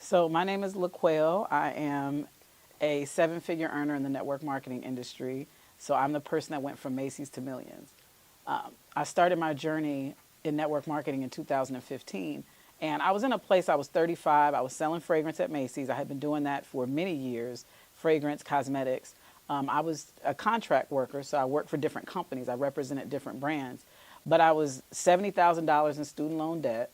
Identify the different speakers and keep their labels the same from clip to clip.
Speaker 1: So my name is LaQuail. I am a seven-figure earner in the network marketing industry. So I'm the person that went from Macy's to Millions. I started my journey in network marketing in 2015. And I was in a place, I was 35. I was selling fragrance at Macy's. I had been doing that for many years, fragrance, cosmetics. I was a contract worker, so I worked for different companies. I represented different brands. But I was $70,000 in student loan debt,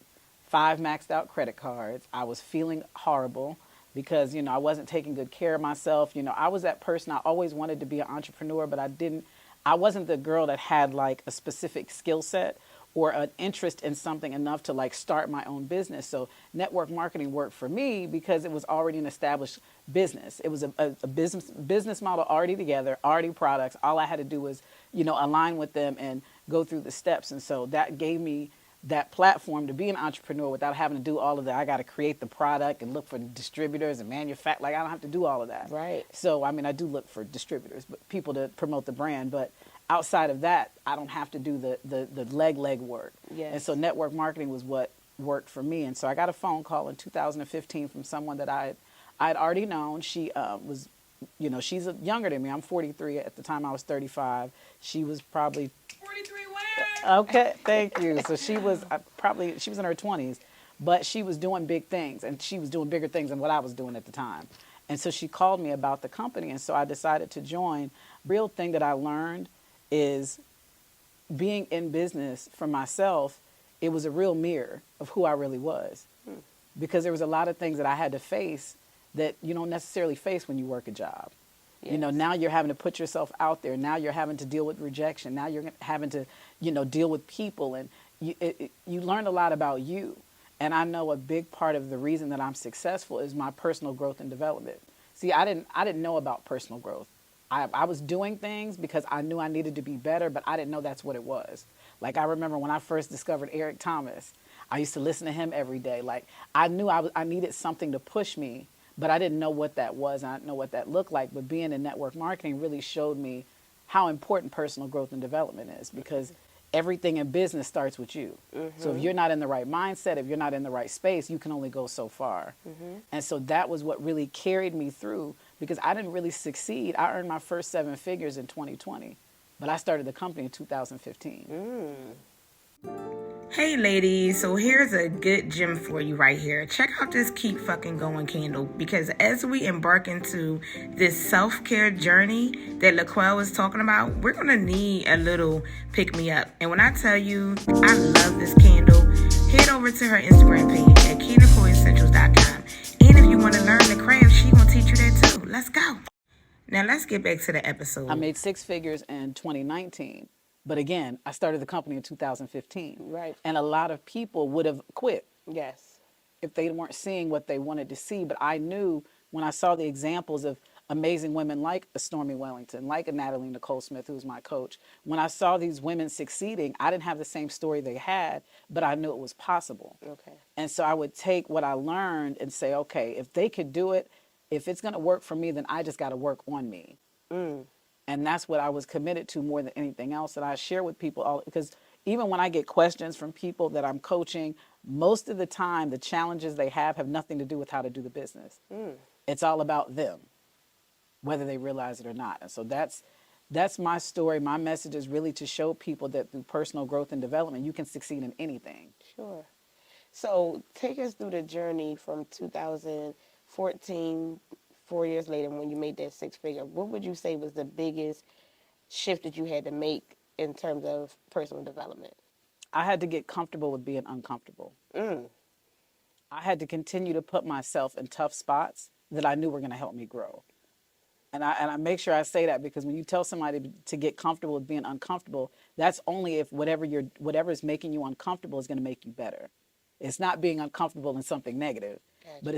Speaker 1: 5 maxed out credit cards. I was feeling horrible because, I wasn't taking good care of myself. I was that person. I always wanted to be an entrepreneur, but I wasn't the girl that had like a specific skill set or an interest in something enough to like start my own business. So network marketing worked for me because it was already an established business. It was a business model already together, already products. All I had to do was, align with them and go through the steps. And so that gave me that platform to be an entrepreneur without having to do all of that. I got to create the product and look for distributors and manufacture. Like I don't have to do all of that.
Speaker 2: Right.
Speaker 1: So, I do look for distributors, but people to promote the brand. But outside of that, I don't have to do the leg work.
Speaker 2: Yes.
Speaker 1: And so network marketing was what worked for me. And so I got a phone call in 2015 from someone that I'd already known. She was, she's younger than me. I'm 43. At the time I was 35. She was probably
Speaker 2: 43 where?
Speaker 1: okay, thank you. So she was she was in her 20s, but she was doing big things, and she was doing bigger things than what I was doing at the time. And so she called me about the company, and so I decided to join. Real thing that I learned is being in business for myself. It was a real mirror of who I really was, because there was a lot of things that I had to face that you don't necessarily face when you work a job. Yes. Now you're having to put yourself out there. Now you're having to deal with rejection. Now you're having to, deal with people. And you learn a lot about you. And I know a big part of the reason that I'm successful is my personal growth and development. See, I didn't know about personal growth. I was doing things because I knew I needed to be better, but I didn't know that's what it was. Like I remember when I first discovered Eric Thomas, I used to listen to him every day. Like I knew I needed something to push me, but I didn't know what that was. I didn't know what that looked like. But being in network marketing really showed me how important personal growth and development is, because everything in business starts with you. Mm-hmm. So if you're not in the right mindset, if you're not in the right space, you can only go so far. Mm-hmm. And so that was what really carried me through, because I didn't really succeed. I earned my first 7 figures in 2020, but I started the company in 2015.
Speaker 3: Hey ladies, so here's a good gem for you right here. Check out this Keep Fucking Going candle, because as we embark into this self-care journey that LaQuelle was talking about, we're going to need a little pick-me-up. And when I tell you I love this candle, head over to her Instagram page at KinaCoEssentials.com. And if you want to learn the craft, she's going to teach you that too. Let's go. Now let's get back to the episode.
Speaker 1: I made 6 figures in 2019. But again, I started the company in 2015.
Speaker 2: Right.
Speaker 1: And a lot of people would have quit.
Speaker 2: Yes.
Speaker 1: If they weren't seeing what they wanted to see. But I knew when I saw the examples of amazing women like a Stormy Wellington, like a Natalie Nicole Smith, who's my coach, when I saw these women succeeding, I didn't have the same story they had, but I knew it was possible.
Speaker 2: Okay.
Speaker 1: And so I would take what I learned and say, okay, if they could do it, if it's going to work for me, then I just got to work on me. And that's what I was committed to more than anything else. And I share with people because even when I get questions from people that I'm coaching, most of the time the challenges they have nothing to do with how to do the business. It's all about them, whether they realize it or not. And so that's my story. My message is really to show people that through personal growth and development, you can succeed in anything.
Speaker 2: Sure. So take us through the journey from 2014, 4 years later, when you made that 6 figure. What would you say was the biggest shift that you had to make in terms of personal development?
Speaker 1: I had to get comfortable with being uncomfortable. I had to continue to put myself in tough spots that I knew were going to help me grow. And I make sure I say that, because when you tell somebody to get comfortable with being uncomfortable, that's only if whatever is making you uncomfortable is going to make you better. It's not being uncomfortable in something negative. Gotcha. But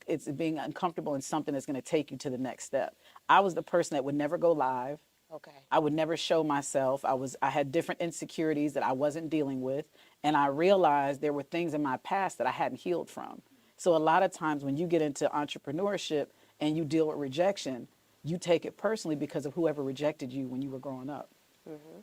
Speaker 1: it's being uncomfortable in something that's going to take you to the next step. I was the person that would never go live.
Speaker 2: Okay.
Speaker 1: I would never show myself. I had different insecurities that I wasn't dealing with, and I realized there were things in my past that I hadn't healed from. So a lot of times when you get into entrepreneurship and you deal with rejection, you take it personally because of whoever rejected you when you were growing up.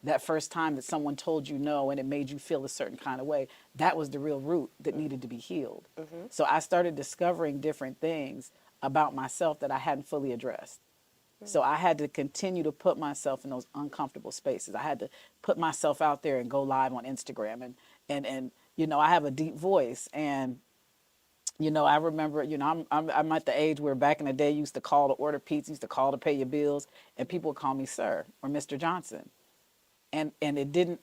Speaker 1: That first time that someone told you no and it made you feel a certain kind of way, that was the real root that needed to be healed. So I started discovering different things about myself that I hadn't fully addressed. So I had to continue to put myself in those uncomfortable spaces. I had to put myself out there and go live on Instagram and you know, I have a deep voice and you know, I remember, you know, I'm at the age where back in the day you used to call to order pizza, used to call to pay your bills, and people would call me sir or Mr. Johnson. And it didn't,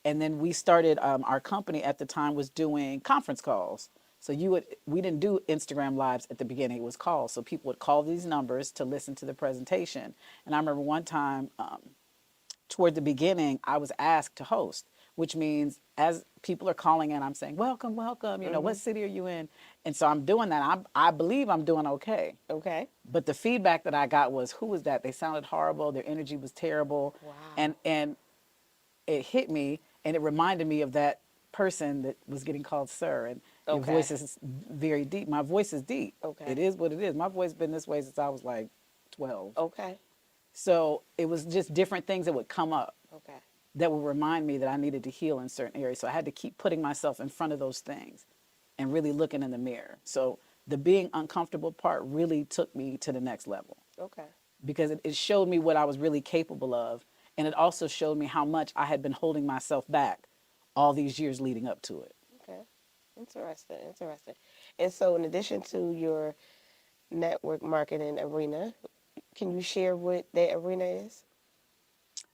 Speaker 1: and then we started, our company at the time was doing conference calls. So we didn't do Instagram lives at the beginning, it was calls. So people would call these numbers to listen to the presentation. And I remember one time, toward the beginning, I was asked to host, which means as people are calling in, I'm saying, welcome, welcome, you know, what city are you in? And so I'm doing that. I believe I'm doing okay.
Speaker 2: Okay.
Speaker 1: But the feedback that I got was, who was that? They sounded horrible. Their energy was terrible.
Speaker 2: Wow.
Speaker 1: And it hit me and it reminded me of that person that was getting called sir. And your
Speaker 2: Okay.
Speaker 1: voice is very deep. My voice is deep.
Speaker 2: Okay.
Speaker 1: It is what it is. My voice has been this way since I was like 12.
Speaker 2: Okay.
Speaker 1: So it was just different things that would come up
Speaker 2: Okay.
Speaker 1: that would remind me that I needed to heal in certain areas. So I had to keep putting myself in front of those things and really looking in the mirror. So the being uncomfortable part really took me to the next level
Speaker 2: Okay.
Speaker 1: because it showed me what I was really capable of. And it also showed me how much I had been holding myself back all these years leading up to it.
Speaker 2: Okay. Interesting. Interesting. And so, in addition to your network marketing arena, can you share what that arena is?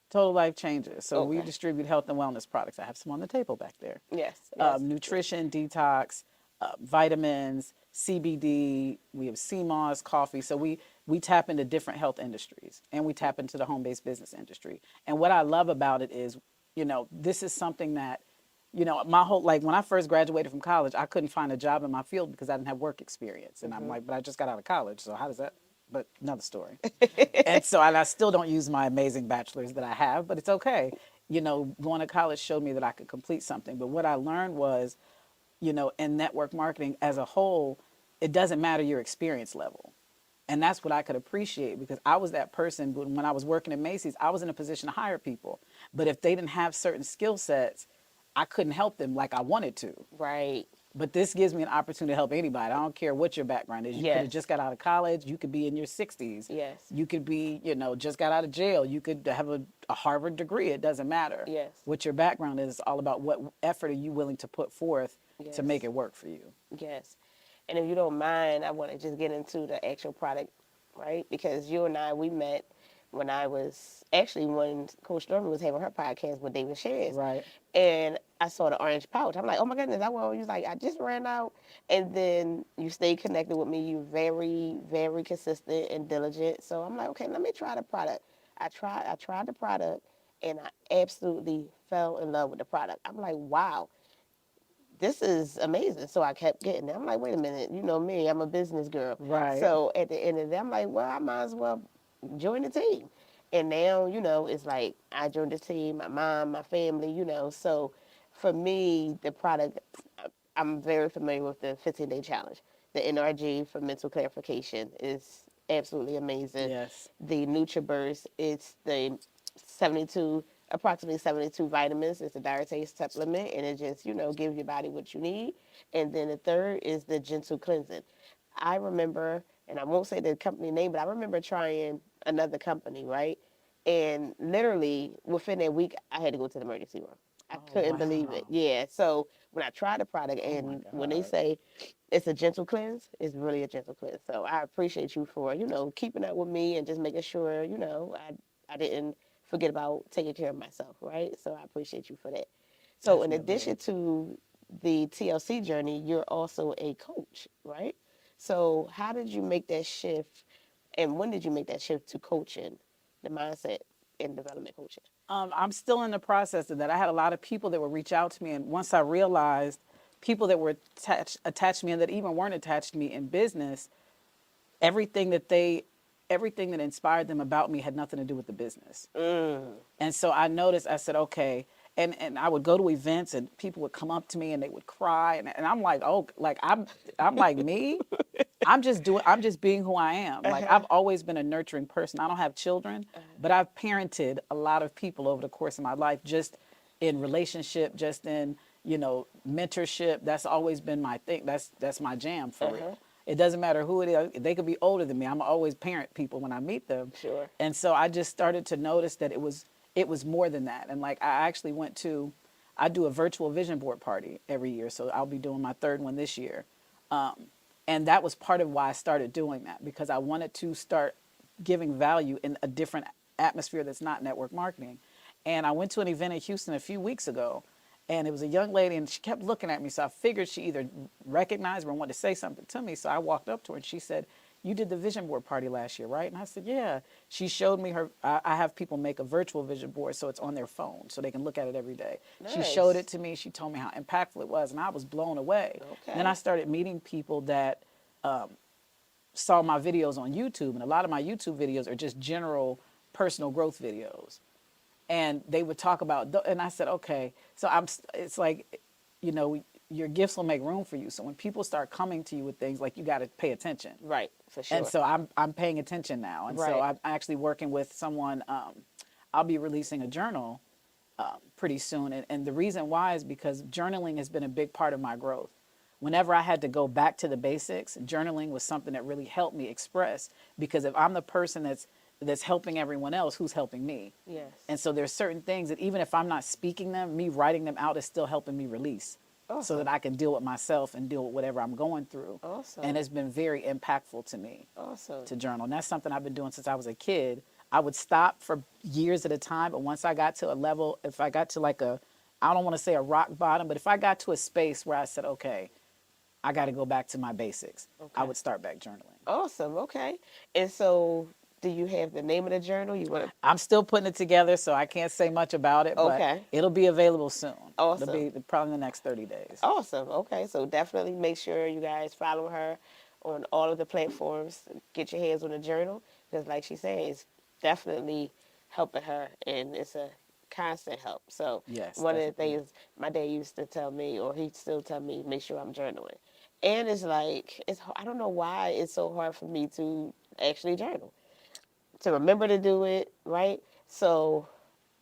Speaker 1: Total life changes. So we
Speaker 2: Okay.
Speaker 1: distribute health and wellness products. I have some on the table back there.
Speaker 2: Yes. Yes.
Speaker 1: Nutrition, detox, vitamins, CBD. We have CMOS, coffee. So we tap into different health industries and we tap into the home-based business industry. And what I love about it is, you know, this is something that, you know, my whole, like when I first graduated from college, I couldn't find a job in my field because I didn't have work experience. And I'm like, but I just got out of college. So how does that, but another story. And so I still don't use my amazing bachelor's that I have, but it's okay. You know, going to college showed me that I could complete something. But what I learned was, you know, in network marketing as a whole, it doesn't matter your experience level. And that's what I could appreciate because I was that person when I was working at Macy's, I was in a position to hire people. But if they didn't have certain skill sets, I couldn't help them like I wanted to.
Speaker 2: Right.
Speaker 1: But this gives me an opportunity to help anybody. I don't care what your background is. You could have
Speaker 2: Yes.
Speaker 1: just got out of college. You could be in your 60s.
Speaker 2: Yes.
Speaker 1: You could be, you know, just got out of jail. You could have a Harvard degree. It doesn't matter.
Speaker 2: Yes.
Speaker 1: What your background is, it's all about what effort are you willing to put forth
Speaker 2: Yes.
Speaker 1: to make it work for you.
Speaker 2: Yes. And if you don't mind, I want to just get into the actual product, right? Because you and I, we met when I was actually when Coach Norman was having her podcast with David Shares.
Speaker 1: Right.
Speaker 2: And I saw the orange pouch. I'm like, oh my goodness, I was like, I just ran out. And then you stayed connected with me. You're very, very consistent and diligent. So I'm like, okay, let me try the product. I tried the product and I absolutely fell in love with the product. I'm like, wow, this is amazing. So I kept getting it. I'm like, wait a minute, you know me, I'm a business girl.
Speaker 1: Right.
Speaker 2: So at the end of the day, I'm like, well, I might as well join the team. And now, you know, it's like I joined the team, my mom, my family, you know. So for me, the product, I'm very familiar with the 15-day challenge. The NRG for mental clarification is absolutely amazing.
Speaker 1: Yes.
Speaker 2: The NutriBurst, it's the 72 approximately 72 vitamins. It's a dietary supplement, and it just, you know, gives your body what you need. And then the third is the gentle cleansing. I remember, and I won't say the company name, but I remember trying another company, right? And literally within a week, I had to go to the emergency room. I couldn't believe it.
Speaker 1: wow.
Speaker 2: Yeah. So when I tried the product,
Speaker 1: Oh my
Speaker 2: and when they
Speaker 1: God.
Speaker 2: say it's a gentle cleanse, it's really a gentle cleanse. So I appreciate you for, you know, keeping up with me and just making sure, you know, I didn't forget about taking care of myself, right? So I appreciate you for that. So in
Speaker 1: Definitely.
Speaker 2: addition to the TLC journey, you're also a coach, right? So how did you make that shift, and when did you make that shift to coaching, the mindset and development coaching?
Speaker 1: I'm still in the process of that. I had a lot of people that would reach out to me, and once I realized people that were attached to me and that even weren't attached to me in business, everything that everything that inspired them about me had nothing to do with the business. And so I noticed, I said, okay, and I would go to events and people would come up to me and they would cry and I'm like, oh, like I'm like me. I'm just being who I am. Like
Speaker 2: Uh-huh.
Speaker 1: I've always been a nurturing person. I don't have children, but I've parented a lot of people over the course of my life, just in relationship, just in, mentorship. That's always been my thing. That's my jam for
Speaker 2: Uh-huh.
Speaker 1: real. It doesn't matter who it is. They could be older than me. I'm always parent people when I meet them.
Speaker 2: Sure.
Speaker 1: And so I just started to notice that it was more than that. And like I actually I do a virtual vision board party every year. So I'll be doing my third one this year. And that was part of why I started doing that, because I wanted to start giving value in a different atmosphere that's not network marketing. And I went to an event in Houston a few weeks ago, and it was a young lady, and she kept looking at me. So I figured she either recognized me or wanted to say something to me. So I walked up to her, and she said, "You did the vision board party last year, right?" And I said, "Yeah." She showed me her. I have people make a virtual vision board so it's on their phone so they can look at it every day. She showed it
Speaker 2: Nice.
Speaker 1: to me. She told me how impactful it was, and I was blown away. Then I
Speaker 2: Okay.
Speaker 1: started meeting people that saw my videos on YouTube, and a lot of my YouTube videos are just general personal growth videos. And they would talk about, and I said, okay, so it's like, your gifts will make room for you. So when people start coming to you with things, like, you got to pay attention.
Speaker 2: Right. For
Speaker 1: And
Speaker 2: sure.
Speaker 1: so I'm paying attention now. And so
Speaker 2: Right.
Speaker 1: I'm actually working with someone. I'll be releasing a journal pretty soon. And the reason why is because journaling has been a big part of my growth. Whenever I had to go back to the basics, journaling was something that really helped me express. Because if I'm the person that's helping everyone else, who's helping me?
Speaker 2: Yes.
Speaker 1: And so there's certain things that even if I'm not speaking them, me writing them out is still helping me release, so that
Speaker 2: Awesome.
Speaker 1: I can deal with myself and deal with whatever I'm going through. And
Speaker 2: Awesome.
Speaker 1: it's been very impactful to me
Speaker 2: Awesome.
Speaker 1: to journal. And that's something I've been doing since I was a kid. I would stop for years at a time, but once I got to a level, if I got to like I don't want to say a rock bottom, but if I got to a space where I said, okay, I got to go back to my basics, I
Speaker 2: Okay.
Speaker 1: would start back journaling.
Speaker 2: Awesome. Okay. And so, do you have the name of the journal? You want to?
Speaker 1: I'm still putting it together, so I can't say much about it, but
Speaker 2: Okay.
Speaker 1: it'll be available soon. It'll
Speaker 2: Awesome.
Speaker 1: be probably in the next 30 days.
Speaker 2: Awesome. Okay. So definitely make sure you guys follow her on all of the platforms. Get your hands on the journal because, like she said, it's definitely helping her, and it's a constant help. So
Speaker 1: Yes,
Speaker 2: one of the
Speaker 1: definitely.
Speaker 2: things my dad used to tell me, or he still tell me, make sure I'm journaling. And it's like I don't know why it's so hard for me to actually journal, to remember to do it, right? So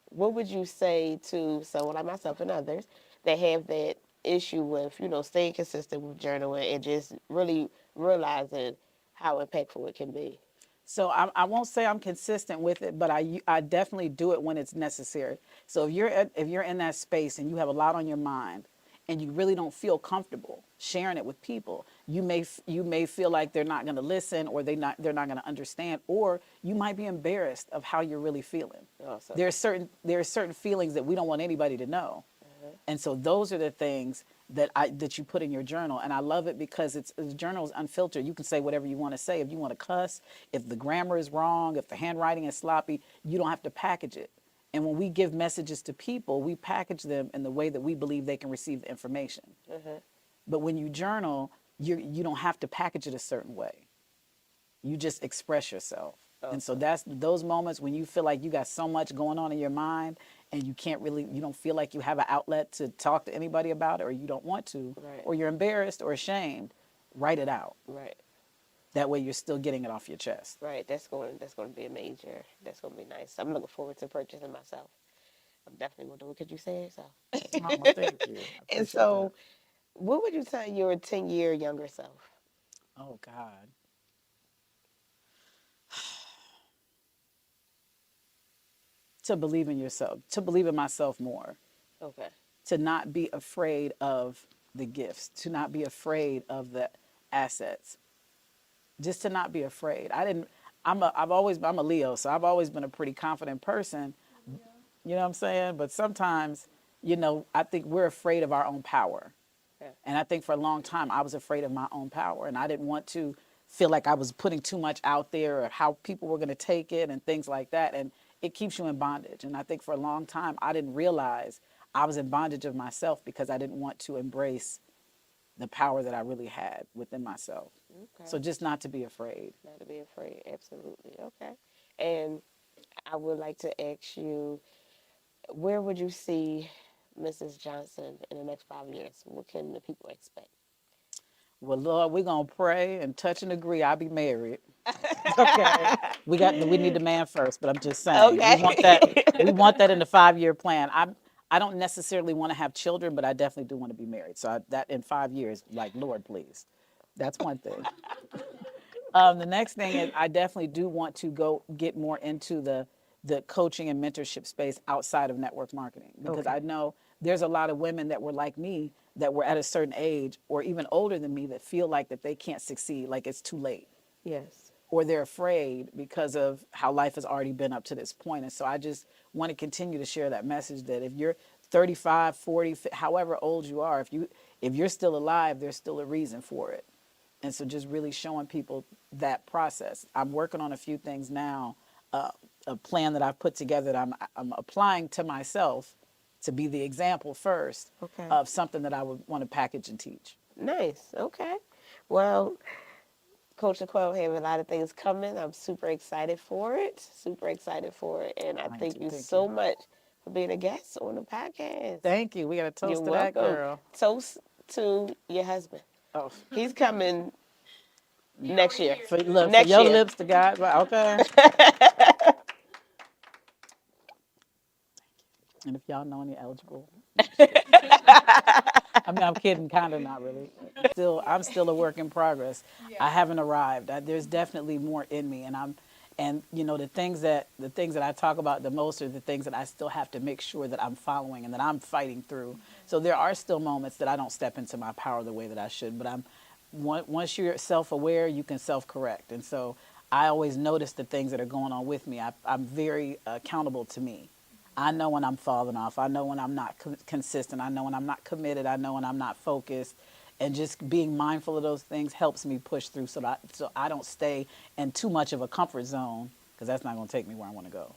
Speaker 2: what would you say to someone like myself and others that have that issue with, staying consistent with journaling and just really realizing how impactful it can be?
Speaker 1: So I won't say I'm consistent with it, but I definitely do it when it's necessary. So if you're in that space and you have a lot on your mind, and you really don't feel comfortable sharing it with people, you may feel like they're not going to listen, or they're not going to understand, or you might be embarrassed of how you're really feeling.
Speaker 2: Awesome.
Speaker 1: There are certain feelings that we don't want anybody to know. And so those are the things that you put in your journal. And I love it because the journal is unfiltered. You can say whatever you want to say. If you want to cuss, if the grammar is wrong, if the handwriting is sloppy, you don't have to package it. And when we give messages to people, we package them in the way that we believe they can receive the information. But when you journal, you don't have to package it a certain way. You just express yourself. And so
Speaker 2: Awesome.
Speaker 1: that's those moments when you feel like you got so much going on in your mind, and you don't feel like you have an outlet to talk to anybody about it, or you don't want to,
Speaker 2: Right.
Speaker 1: or you're embarrassed or ashamed, write it out.
Speaker 2: Right.
Speaker 1: That way you're still getting it off your chest.
Speaker 2: Right. That's going to be a major. That's going to be nice. I'm looking forward to purchasing myself. I'm definitely going to do it because you said
Speaker 1: Oh, well,
Speaker 2: so.
Speaker 1: thank you. I
Speaker 2: And
Speaker 1: appreciate that.
Speaker 2: so, what would you tell your 10-year younger self?
Speaker 1: Oh, God. To believe in yourself, to believe in myself more,
Speaker 2: Okay.
Speaker 1: to not be afraid of the gifts, to not be afraid of the assets, just to not be afraid. I'm a Leo, so I've always been a pretty confident person. You know what I'm saying? But sometimes, I think we're afraid of our own power.
Speaker 2: Yeah.
Speaker 1: And I think for a long time I was afraid of my own power, and I didn't want to feel like I was putting too much out there, or how people were going to take it and things like that. And it keeps you in bondage. And I think for a long time I didn't realize I was in bondage of myself because I didn't want to embrace the power that I really had within myself.
Speaker 2: Okay.
Speaker 1: So just not to be afraid.
Speaker 2: Not to be afraid. Absolutely. Okay. And I would like to ask you, where would you see Mrs. Johnson in the next 5 years? What can the people expect?
Speaker 1: Well, Lord, we're gonna pray and touch and agree. I'll be married. Okay. We need the man first, but I'm just saying we want that.
Speaker 2: Okay.
Speaker 1: We want that in the 5 year plan. I don't necessarily want to have children, but I definitely do want to be married. So that in 5 years, like Lord, please. That's one thing. The next thing is I definitely do want to go get more into the coaching and mentorship space outside of network marketing because
Speaker 2: Okay.
Speaker 1: I know there's a lot of women that were like me that were at a certain age or even older than me that feel like that they can't succeed, like it's too late
Speaker 2: Yes.
Speaker 1: or they're afraid because of how life has already been up to this point. And so I just want to continue to share that message that if you're 35, 40, however old you are, if you're still alive, there's still a reason for it. And so just really showing people that process. I'm working on a few things now, a plan that I've put together that I'm applying to myself to be the example first
Speaker 2: Okay.
Speaker 1: of something that I would want to package and teach.
Speaker 2: Nice. Okay. Well, Coach Laquel have a lot of things coming. I'm super excited for it. Super excited for it. And I thank you
Speaker 1: Thank
Speaker 2: so
Speaker 1: you.
Speaker 2: much for being a guest on the podcast.
Speaker 1: Thank you. We got to
Speaker 2: You're
Speaker 1: toast to that
Speaker 2: welcome.
Speaker 1: girl.
Speaker 2: Toast to your husband.
Speaker 1: Oh,
Speaker 2: He's coming next year.
Speaker 1: look, for
Speaker 2: Next
Speaker 1: your
Speaker 2: year.
Speaker 1: lips to God. Okay. And if y'all know any eligible, I mean, I'm kidding, kind of, not really. I'm still a work in progress. I haven't arrived. There's definitely more in me, and the things that I talk about the most are the things that I still have to make sure that I'm following and that I'm fighting through. So there are still moments that I don't step into my power the way that I should, but once you're self-aware, you can self-correct, and so I always notice the things that are going on with me. I'm very accountable to me. I know when I'm falling off. I know when I'm not consistent. I know when I'm not committed. I know when I'm not focused. And just being mindful of those things helps me push through so I don't stay in too much of a comfort zone because that's not going to take me where I want to go.